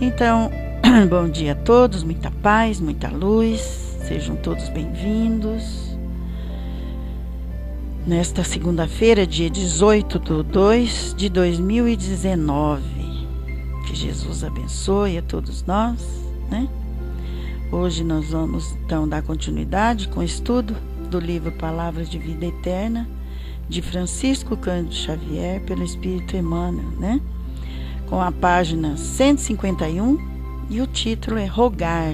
Então, bom dia a todos, muita paz, muita luz, sejam todos bem-vindos. Nesta segunda-feira, dia 18/2/2019, que Jesus abençoe a todos nós, né? Hoje nós vamos então dar continuidade com o estudo do livro Palavras de Vida Eterna, de Francisco Cândido Xavier, pelo Espírito Emmanuel, né? Com a página 151 e o título é Rogar.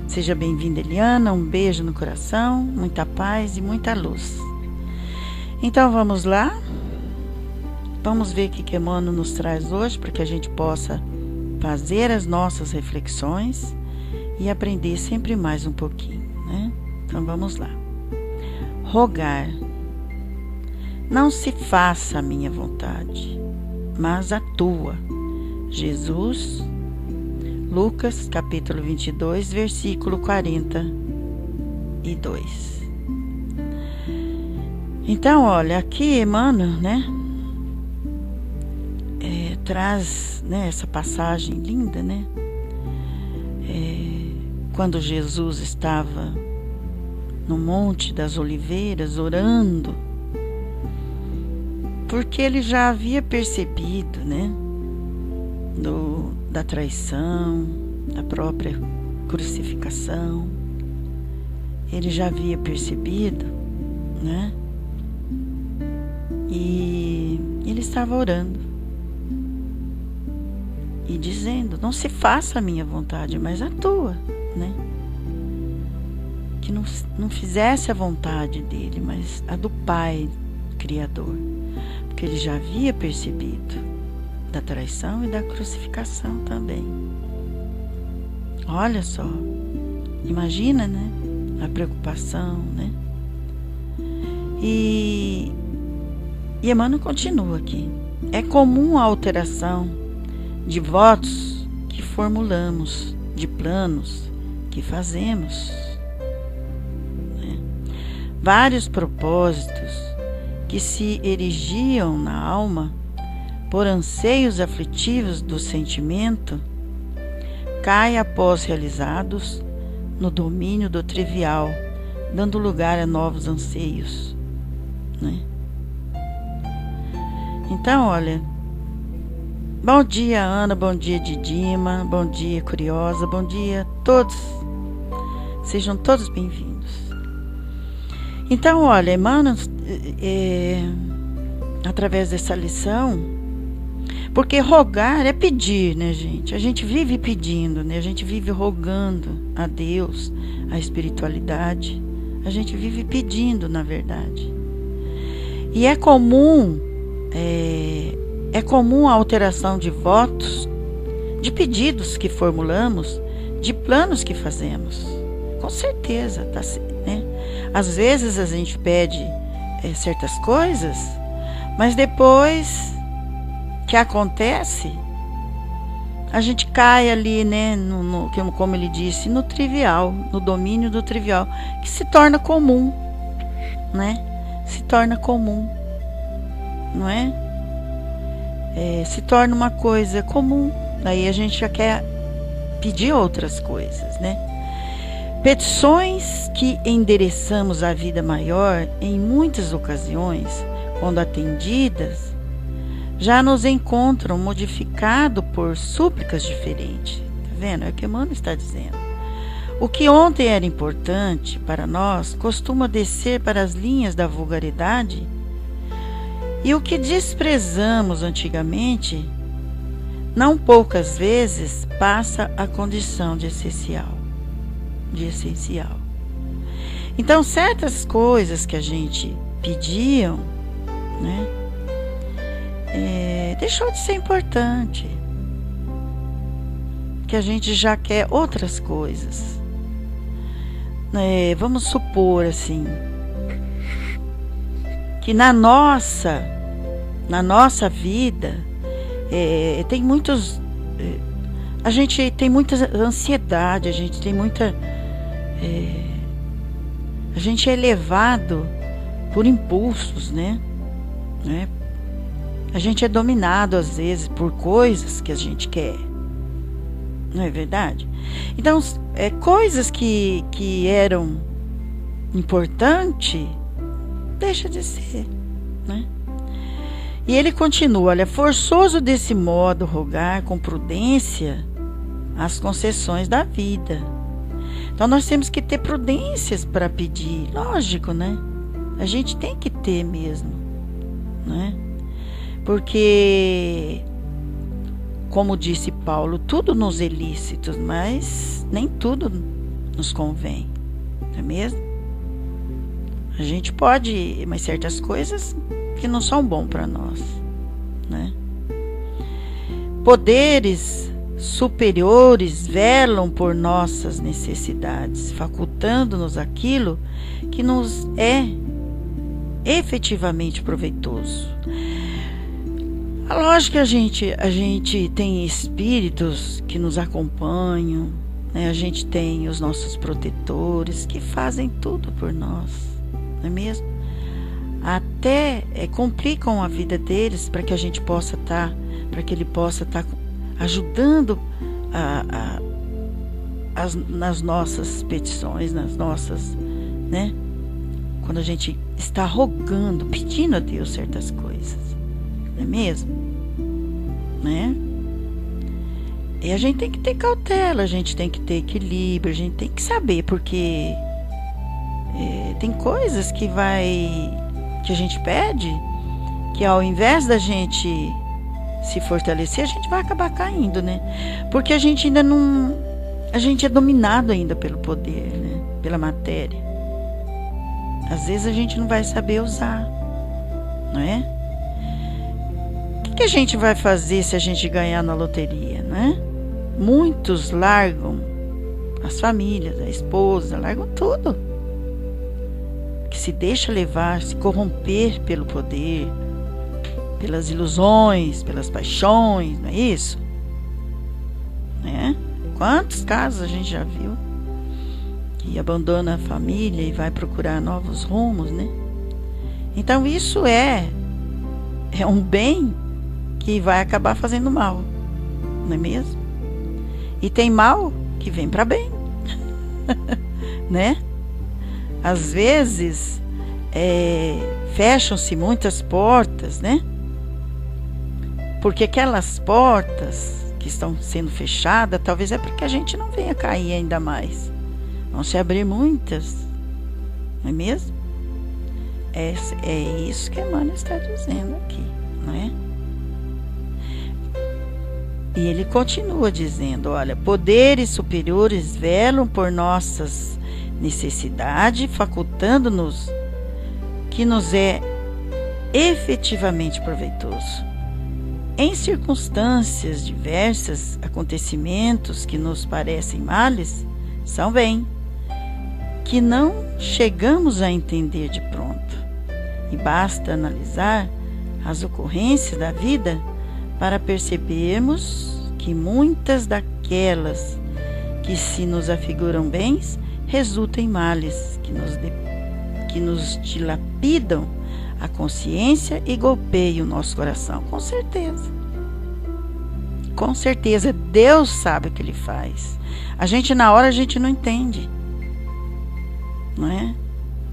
Seja bem-vinda, Eliana, um beijo no coração, muita paz e muita luz. Então vamos lá, vamos ver o que Emmanuel nos traz hoje, para que a gente possa fazer as nossas reflexões e aprender sempre mais um pouquinho, né? Então vamos lá. Rogar. Não se faça a minha vontade, mas a tua. Jesus, Lucas, capítulo 22, versículo 42. Então, olha, aqui Emmanuel, né, traz, né, essa passagem linda, né, quando Jesus estava no Monte das Oliveiras orando, porque ele já havia percebido, né, da traição, da própria crucificação. Ele já havia percebido, né, e ele estava orando e dizendo: não se faça a minha vontade, mas a tua, né? Que não fizesse a vontade dele, mas a do Pai Criador, porque ele já havia percebido da traição e da crucificação também. Olha só, imagina, né, a preocupação, né? E Emmanuel continua aqui. É comum a alteração de votos que formulamos, de planos que fazemos, né? Vários propósitos que se erigiam na alma por anseios aflitivos do sentimento, caem após realizados no domínio do trivial, dando lugar a novos anseios, né? Então, olha, bom dia, Ana, bom dia, Didima, bom dia, Curiosa, bom dia a todos, sejam todos bem-vindos. Então, olha, Emmanuel, através dessa lição, porque rogar é pedir, né, gente? A gente vive pedindo, né? A gente vive rogando a Deus, a espiritualidade. A gente vive pedindo, na verdade. E é comum a alteração de votos, de pedidos que formulamos, de planos que fazemos. Com certeza, tá, né? Às vezes a gente pede certas coisas, mas depois que acontece, a gente cai ali, né, como ele disse, no trivial, no domínio do trivial, que se torna comum, né? Se torna comum, não é? Se torna uma coisa comum, daí a gente já quer pedir outras coisas, né? Petições que endereçamos à vida maior, em muitas ocasiões, quando atendidas, já nos encontram modificado por súplicas diferentes. Tá vendo? É o que Emmanuel está dizendo. O que ontem era importante para nós costuma descer para as linhas da vulgaridade, e o que desprezamos antigamente, não poucas vezes, passa a condição de essencial. Então, certas coisas que a gente pediam, né, deixou de ser importante, que a gente já quer outras coisas. Vamos supor assim, que na nossa vida tem muitos, a gente tem muita ansiedade, a gente tem muita, a gente é levado por impulsos, né? A gente é dominado às vezes por coisas que a gente quer, Não é verdade? Então, coisas que eram importantes, deixa de ser, né? E ele continua, olha, forçoso desse modo rogar com prudência as concessões da vida. Então nós temos que ter prudências para pedir, lógico, né? A gente tem que ter mesmo, né? Porque, como disse Paulo, tudo nos é lícito, mas nem tudo nos convém, não é mesmo? A gente pode, mas certas coisas que não são bom para nós, né? Poderes superiores velam por nossas necessidades, facultando-nos aquilo que nos é efetivamente proveitoso. Lógico que a gente tem espíritos que nos acompanham, né? A gente tem os nossos protetores que fazem tudo por nós, não é mesmo? Até complicam a vida deles para que a gente possa estar, para que ele possa estar ajudando nas nossas petições, nas nossas, né? Quando a gente está rogando, pedindo a Deus certas coisas, não é mesmo? Né? E a gente tem que ter cautela, a gente tem que ter equilíbrio, a gente tem que saber, porque tem coisas que a gente pede, que ao invés da gente se fortalecer, a gente vai acabar caindo, né? Porque a gente ainda não... A gente é dominado ainda pelo poder, né? Pela matéria. Às vezes a gente não vai saber usar, não é? O que a gente vai fazer se a gente ganhar na loteria, né? Muitos largam as famílias, a esposa, largam tudo. Que se deixa levar, se corromper pelo poder, pelas ilusões, pelas paixões, não é isso? Né? Quantos casos a gente já viu que abandona a família e vai procurar novos rumos, né? Então isso é um bem que vai acabar fazendo mal, não é mesmo? E tem mal que vem para bem, né? Às vezes fecham-se muitas portas, né? Porque aquelas portas que estão sendo fechadas, talvez é porque a gente não venha cair ainda mais. Vão se abrir muitas, não é mesmo? É isso que Emmanuel está dizendo aqui, não é? E ele continua dizendo, olha, poderes superiores velam por nossas necessidades, facultando-nos que nos é efetivamente proveitoso. Em circunstâncias diversas, acontecimentos que nos parecem males, são bem, que não chegamos a entender de pronto. E basta analisar as ocorrências da vida para percebermos que muitas daquelas que se nos afiguram bens resultam em males que nos dilapidam a consciência e golpeiam o nosso coração. Com certeza. Com certeza, Deus sabe o que Ele faz. A gente, na hora, a gente não entende, não é?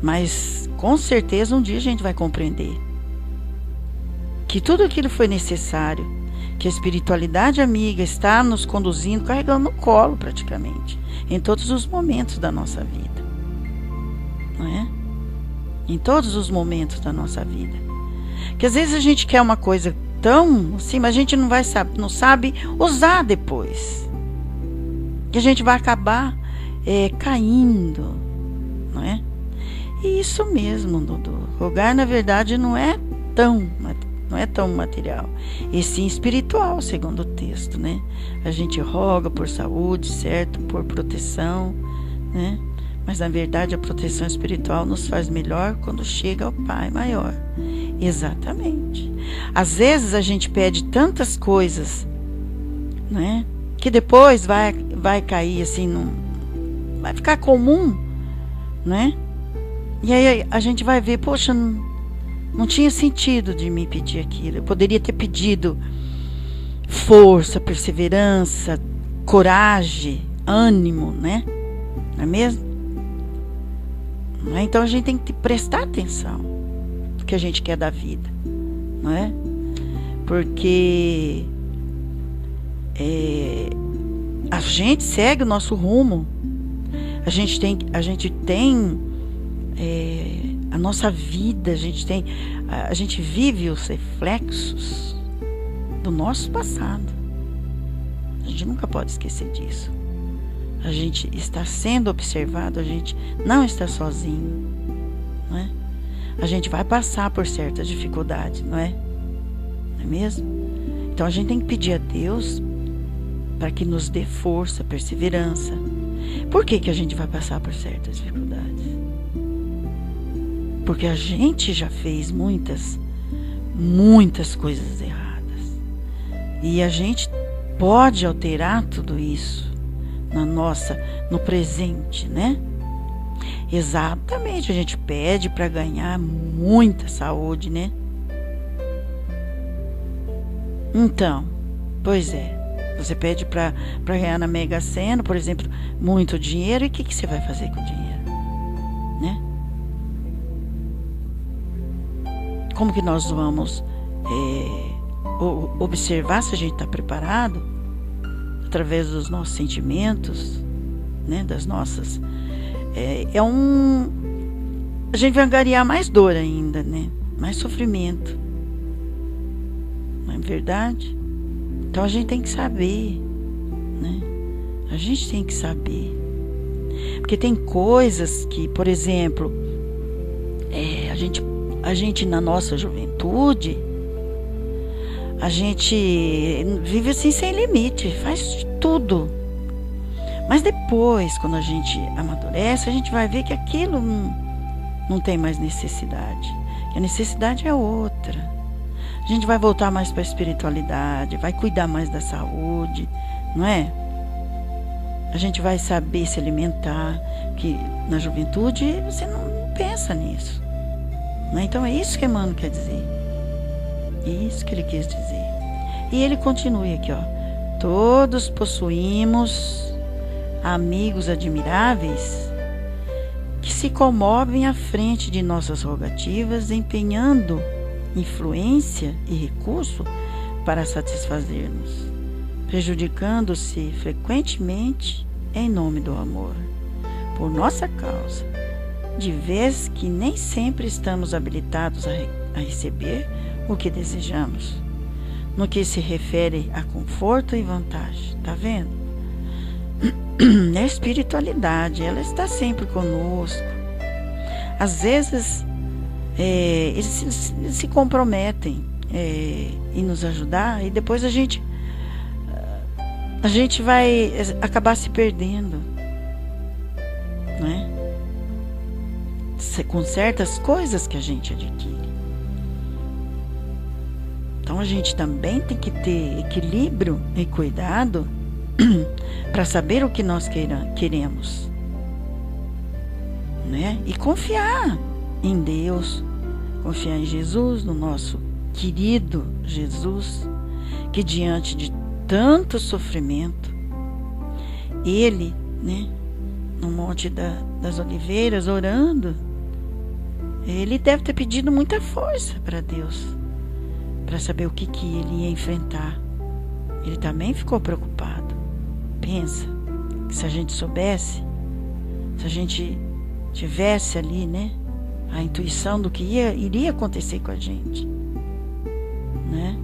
Mas, com certeza, um dia a gente vai compreender que tudo aquilo foi necessário, que a espiritualidade amiga está nos conduzindo, carregando no colo, praticamente, em todos os momentos da nossa vida, não é? Em todos os momentos da nossa vida. Que às vezes a gente quer uma coisa tão assim, mas a gente não sabe usar depois. Que a gente vai acabar caindo, não é? E isso mesmo, Dudu. Rogar, na verdade, não é tão material, e sim espiritual, segundo o texto, né? A gente roga por saúde, certo? Por proteção, né? Mas, na verdade, a proteção espiritual nos faz melhor quando chega ao Pai maior. Exatamente. Às vezes a gente pede tantas coisas, né? Que depois vai cair assim, vai ficar comum, né? E aí a gente vai ver, poxa, não tinha sentido de me pedir aquilo. Eu poderia ter pedido força, perseverança, coragem, ânimo, né? Não é mesmo? Então a gente tem que prestar atenção no que a gente quer da vida, não é? Porque a gente segue o nosso rumo, a gente tem a nossa vida, a gente vive os reflexos do nosso passado. A gente nunca pode esquecer disso. A gente está sendo observado, a gente não está sozinho, não é? A gente vai passar por certas dificuldades, não é? Não é mesmo? Então a gente tem que pedir a Deus para que nos dê força, perseverança. Por que a gente vai passar por certas dificuldades? Porque a gente já fez muitas coisas erradas. E a gente pode alterar tudo isso no presente, né? Exatamente, a gente pede para ganhar muita saúde, né? Então, pois é, você pede para ganhar na Mega Sena, por exemplo, muito dinheiro, e o que você vai fazer com o dinheiro, né? Como que nós vamos observar se a gente está preparado? Através dos nossos sentimentos, né? Das nossas... A gente vai angariar mais dor ainda, né? Mais sofrimento. Não é verdade? Então a gente tem que saber, né? A gente tem que saber. Porque tem coisas que, por exemplo, a gente na nossa juventude, a gente vive assim sem limite, faz de tudo. Mas depois, quando a gente amadurece, a gente vai ver que aquilo não tem mais necessidade. Que a necessidade é outra. A gente vai voltar mais para a espiritualidade, vai cuidar mais da saúde, não é? A gente vai saber se alimentar, que na juventude você não pensa nisso. Não é? Então é isso que Emmanuel quer dizer. É isso que ele quis dizer. E ele continua aqui, ó. Todos possuímos amigos admiráveis que se comovem à frente de nossas rogativas, empenhando influência e recurso para satisfazer-nos, prejudicando-se frequentemente em nome do amor, por nossa causa, de vez que nem sempre estamos habilitados a receber o que desejamos, no que se refere a conforto e vantagem. Tá vendo? A espiritualidade, ela está sempre conosco. Às vezes eles se comprometem em nos ajudar, e depois a gente vai acabar se perdendo, né? Com certas coisas que a gente adquire. Então a gente também tem que ter equilíbrio e cuidado para saber o que nós queremos, né? E confiar em Deus, confiar em Jesus, no nosso querido Jesus, que diante de tanto sofrimento, ele, né, no Monte das Oliveiras, orando, ele deve ter pedido muita força para Deus, para saber o que ele ia enfrentar. Ele também ficou preocupado. Pensa, que se a gente soubesse, se a gente tivesse ali, né, a intuição do que iria acontecer com a gente, né?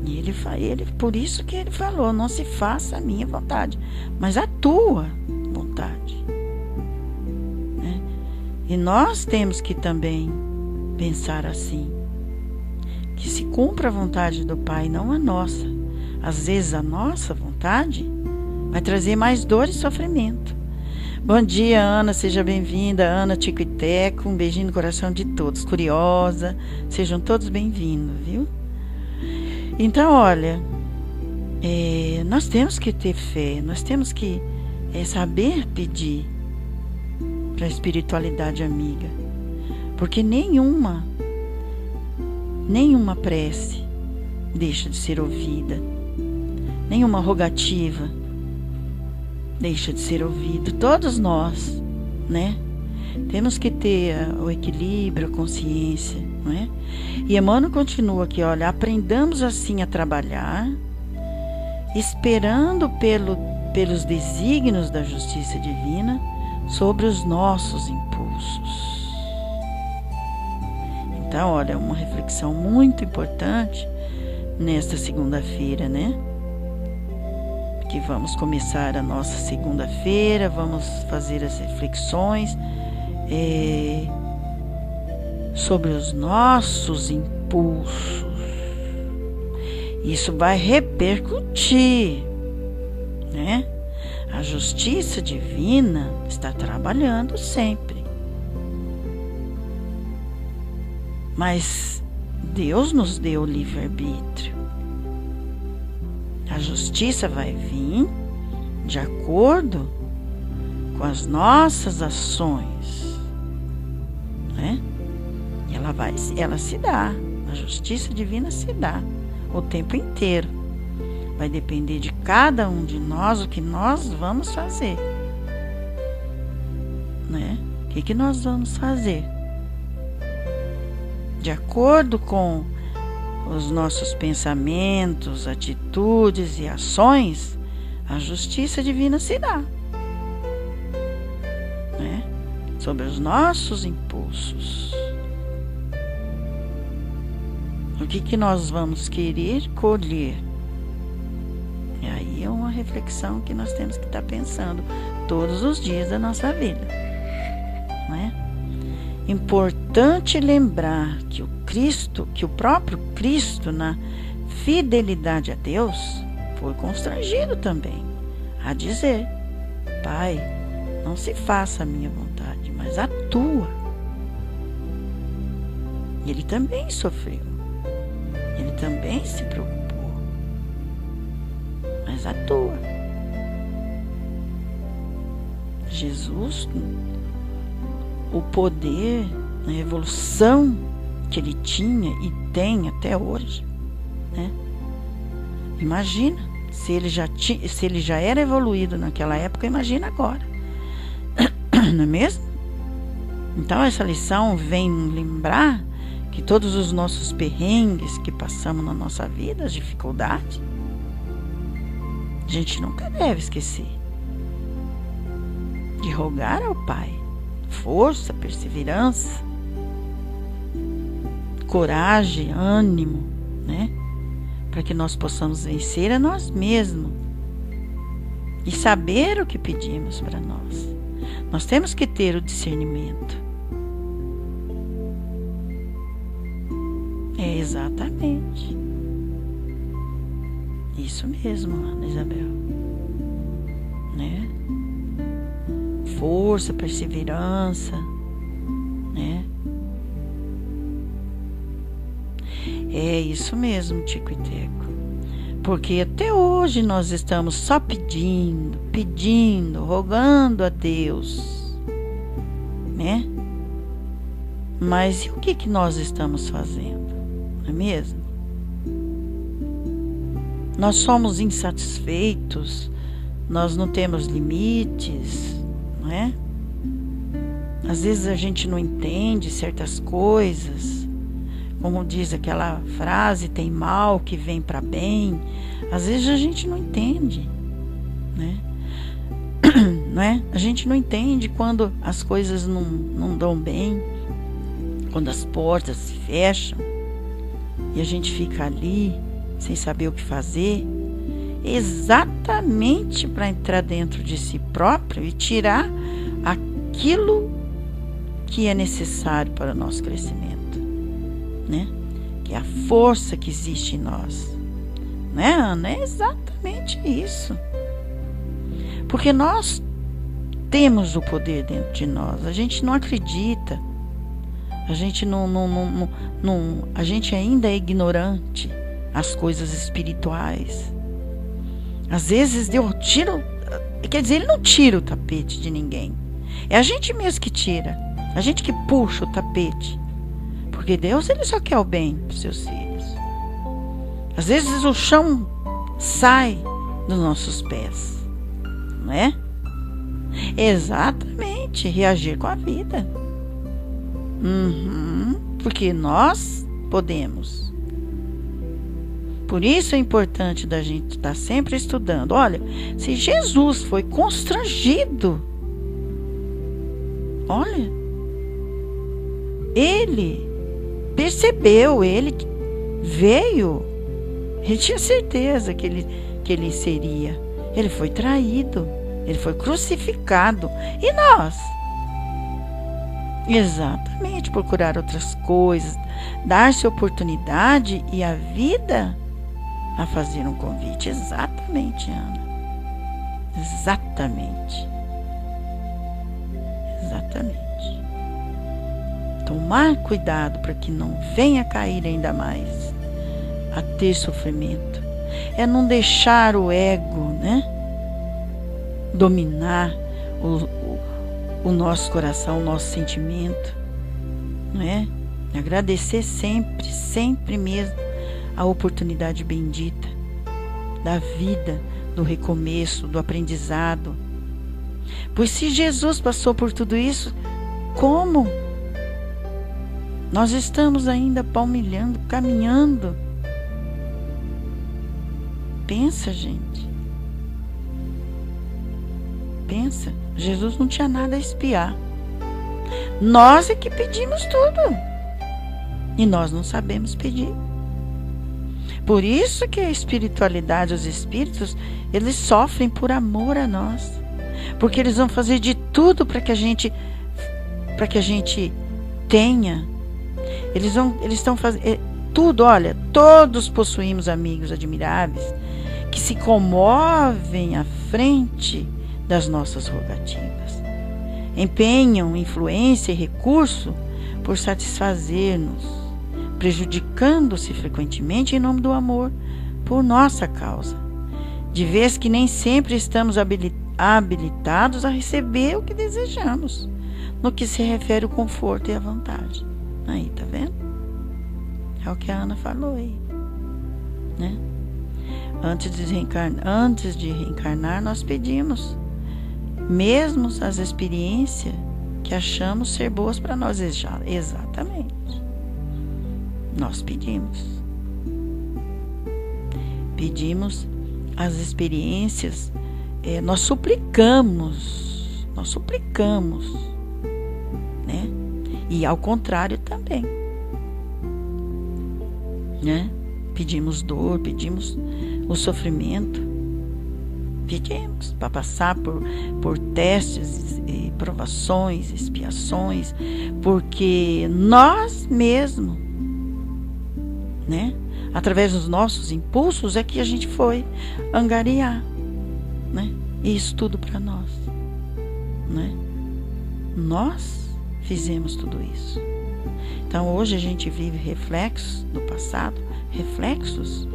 E ele por isso que ele falou: não se faça a minha vontade, mas a tua vontade, né? E nós temos que também pensar assim, que se cumpra a vontade do Pai, não a nossa. Às vezes a nossa vontade vai trazer mais dor e sofrimento. Bom dia, Ana, seja bem-vinda. Ana Tico e Teco, um beijinho no coração de todos. Curiosa, sejam todos bem-vindos, viu? Então, olha, nós temos que ter fé, nós temos que saber pedir para a espiritualidade amiga, porque nenhuma prece deixa de ser ouvida, nenhuma rogativa deixa de ser ouvido. Todos nós, né? Temos que ter o equilíbrio, a consciência, não é? E Emmanuel continua aqui, olha, aprendamos assim a trabalhar, esperando pelos desígnios da justiça divina sobre os nossos impulsos. Então, olha, uma reflexão muito importante nesta segunda-feira, né? Que vamos começar a nossa segunda-feira, vamos fazer as reflexões sobre os nossos impulsos. Isso vai repercutir, né? A justiça divina está trabalhando sempre. Mas Deus nos deu o livre-arbítrio. A justiça vai vir de acordo com as nossas ações, né? E ela se dá. A justiça divina se dá o tempo inteiro. Vai depender de cada um de nós o que nós vamos fazer, né? O que nós vamos fazer? De acordo com os nossos pensamentos, atitudes e ações, a justiça divina se dá, né? Sobre os nossos impulsos. O que nós vamos querer colher? E aí é uma reflexão que nós temos que estar pensando todos os dias da nossa vida, né? Importante lembrar que o próprio Cristo, na fidelidade a Deus, foi constrangido também a dizer: Pai, não se faça a minha vontade, mas a tua. Ele também sofreu, ele também se preocupou, mas a tua. Jesus, o poder, a evolução que ele tinha e tem até hoje, né? Imagina, se ele já era evoluído naquela época, imagina agora. Não é mesmo? Então essa lição vem lembrar que todos os nossos perrengues que passamos na nossa vida, as dificuldades, a gente nunca deve esquecer de rogar ao Pai força, perseverança, coragem, ânimo, né? Para que nós possamos vencer a nós mesmos e saber o que pedimos para nós. Nós temos que ter o discernimento. É exatamente isso mesmo, Ana Isabel, né? Força, perseverança, né? É isso mesmo, Tico e Teco. Porque até hoje nós estamos só pedindo, rogando a Deus, né? Mas e o que nós estamos fazendo? Não é mesmo? Nós somos insatisfeitos, nós não temos limites, não é? Às vezes a gente não entende certas coisas. Como diz aquela frase, tem mal que vem para bem. Às vezes a gente não entende, né? Não é? A gente não entende quando as coisas não dão bem, quando as portas se fecham e a gente fica ali sem saber o que fazer, exatamente para entrar dentro de si próprio e tirar aquilo que é necessário para o nosso crescimento, né? Que é a força que existe em nós, né, Ana? É exatamente isso. Porque nós temos o poder dentro de nós. A gente não acredita. A gente a gente ainda é ignorante às coisas espirituais. Às vezes Deus tira, quer dizer, ele não tira o tapete de ninguém. É a gente mesmo que tira. A gente que puxa o tapete. Porque Deus, ele só quer o bem para os seus filhos. Às vezes o chão sai dos nossos pés, não é? Exatamente, reagir com a vida. Porque nós podemos. Por isso é importante da gente estar sempre estudando. Olha, se Jesus foi constrangido, olha, ele percebeu, ele veio, ele tinha certeza que ele seria. Ele foi traído, ele foi crucificado. E nós? Exatamente, procurar outras coisas, dar-se oportunidade e a vida a fazer um convite. Exatamente, Ana. Exatamente. Tomar cuidado para que não venha cair ainda mais a ter sofrimento. É não deixar o ego, né, dominar o nosso coração, o nosso sentimento, não é? Agradecer sempre mesmo a oportunidade bendita da vida, do recomeço, do aprendizado. Pois se Jesus passou por tudo isso, como nós estamos ainda palmilhando, caminhando? Pensa, gente. Pensa, Jesus não tinha nada a espiar. Nós é que pedimos tudo. E nós não sabemos pedir. Por isso que a espiritualidade, os espíritos, eles sofrem por amor a nós. Porque eles vão fazer de tudo para que a gente tenha. Eles estão fazendo tudo, olha, todos possuímos amigos admiráveis que se comovem à frente das nossas rogativas. Empenham influência e recurso por satisfazer-nos, prejudicando-se frequentemente em nome do amor por nossa causa, de vez que nem sempre estamos habilitados a receber o que desejamos, no que se refere ao conforto e à vontade. Aí, tá vendo? É o que a Ana falou aí, né? Antes de reencarnar, nós pedimos mesmo as experiências que achamos ser boas para nós. Exatamente. Nós pedimos as experiências, nós suplicamos, né? E ao contrário também, né? Pedimos dor, pedimos o sofrimento, pedimos para passar por testes e provações, expiações, porque nós mesmos, né, através dos nossos impulsos é que a gente foi angariar, né, isso tudo para nós, né? Nós fizemos tudo isso. Então hoje a gente vive reflexos do passado, reflexos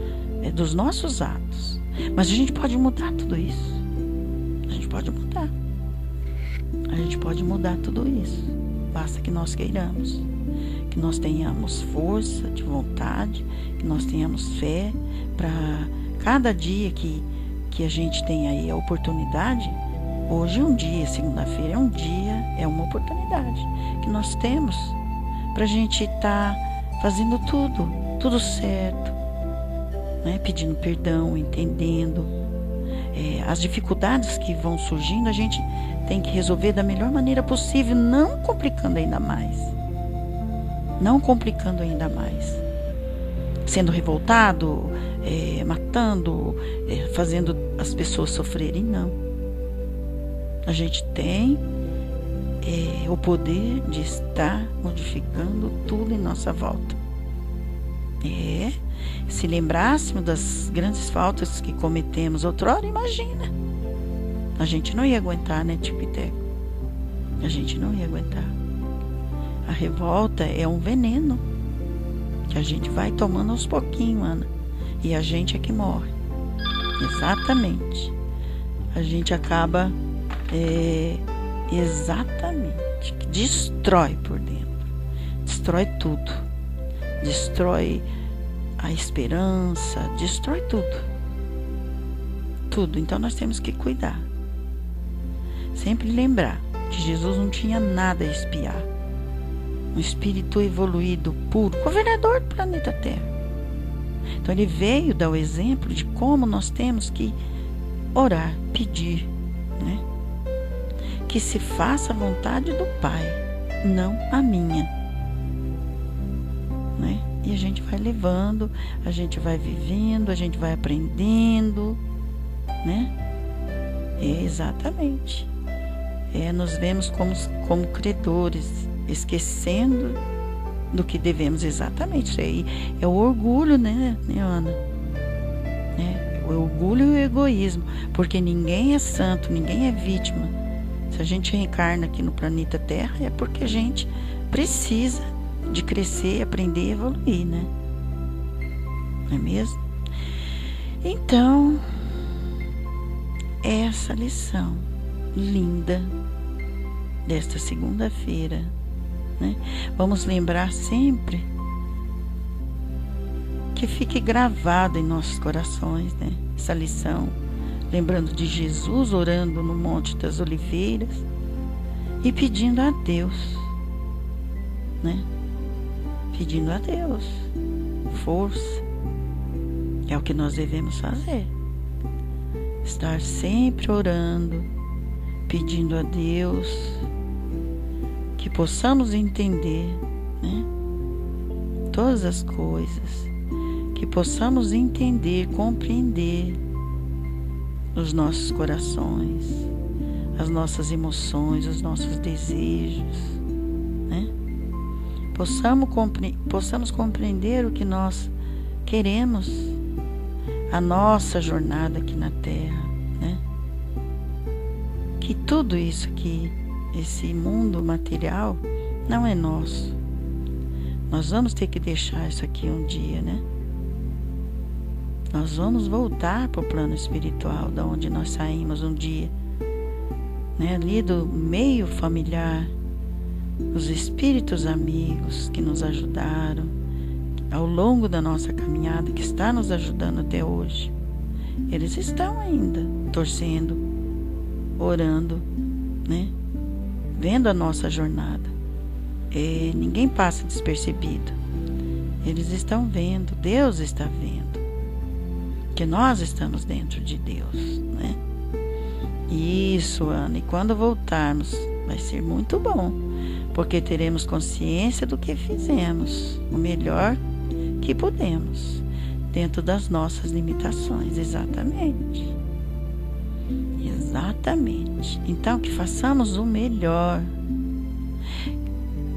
dos nossos atos. Mas a gente pode mudar tudo isso. A gente pode mudar. A gente pode mudar tudo isso. Basta que nós queiramos. Que nós tenhamos força de vontade, que nós tenhamos fé para cada dia que a gente tem aí a oportunidade. Hoje é um dia, segunda-feira é um dia, é uma oportunidade que nós temos para a gente estar fazendo tudo certo, né? Pedindo perdão, entendendo as dificuldades que vão surgindo, a gente tem que resolver da melhor maneira possível, não complicando ainda mais. Sendo revoltado, matando, fazendo as pessoas sofrerem, não. A gente tem o poder de estar modificando tudo em nossa volta. Se lembrássemos das grandes faltas que cometemos outrora, imagina. A gente não ia aguentar, né, Tico-Teco? A gente não ia aguentar. A revolta é um veneno que a gente vai tomando aos pouquinhos, Ana. E a gente é que morre. Exatamente. A gente acaba, exatamente, destrói por dentro. Destrói tudo. Destrói a esperança, destrói tudo. Tudo. Então nós temos que cuidar. sempre lembrar que Jesus não tinha nada a espiar. Um espírito evoluído, puro, governador do planeta Terra. Então ele veio dar o exemplo de como nós temos que orar, pedir, né? Que se faça a vontade do Pai, não a minha, né? E a gente vai levando, a gente vai vivendo, a gente vai aprendendo, né? Exatamente. Nos vemos como credores, esquecendo do que devemos. Exatamente. Isso aí é o orgulho, né, Ana? O orgulho e o egoísmo, porque ninguém é santo, ninguém é vítima. Se a gente reencarna aqui no planeta Terra, é porque a gente precisa de crescer, aprender e evoluir, né? Não é mesmo? Então, essa lição linda desta segunda-feira, né? Vamos lembrar sempre que fique gravado em nossos corações, né? Essa lição, lembrando de Jesus orando no Monte das Oliveiras e pedindo a Deus, né? Pedindo a Deus força. É o que nós devemos fazer. Estar sempre orando, pedindo a Deus que possamos entender, né, todas as coisas, que possamos entender, compreender os nossos corações, as nossas emoções, os nossos desejos, né? Possamos compreender o que nós queremos, a nossa jornada aqui na Terra, né? Que tudo isso aqui, esse mundo material, não é nosso. Nós vamos ter que deixar isso aqui um dia, né? Nós vamos voltar para o plano espiritual, da onde nós saímos um dia, né? Ali do meio familiar, os espíritos amigos que nos ajudaram ao longo da nossa caminhada, que está nos ajudando até hoje. Eles estão ainda torcendo, orando, né? Vendo a nossa jornada. Ninguém passa despercebido. Eles estão vendo, Deus está vendo, que nós estamos dentro de Deus, né? Isso, Ana, e quando voltarmos vai ser muito bom, porque teremos consciência do que fizemos, o melhor que podemos, dentro das nossas limitações. Exatamente. Exatamente. Então, que façamos o melhor,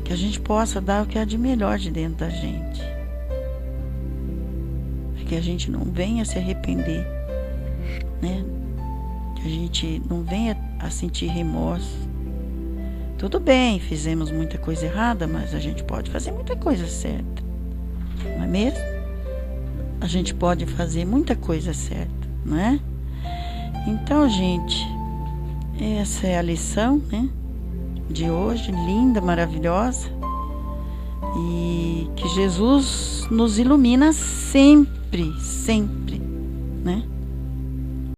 que a gente possa dar o que há de melhor de dentro da gente, que a gente não venha se arrepender, né? Que a gente não venha a sentir remorso. Tudo bem, fizemos muita coisa errada, mas a gente pode fazer muita coisa certa, não é mesmo? A gente pode fazer muita coisa certa, não é? Então, gente, essa é a lição, né, de hoje, linda, maravilhosa, e que Jesus nos ilumina sempre, sempre, né?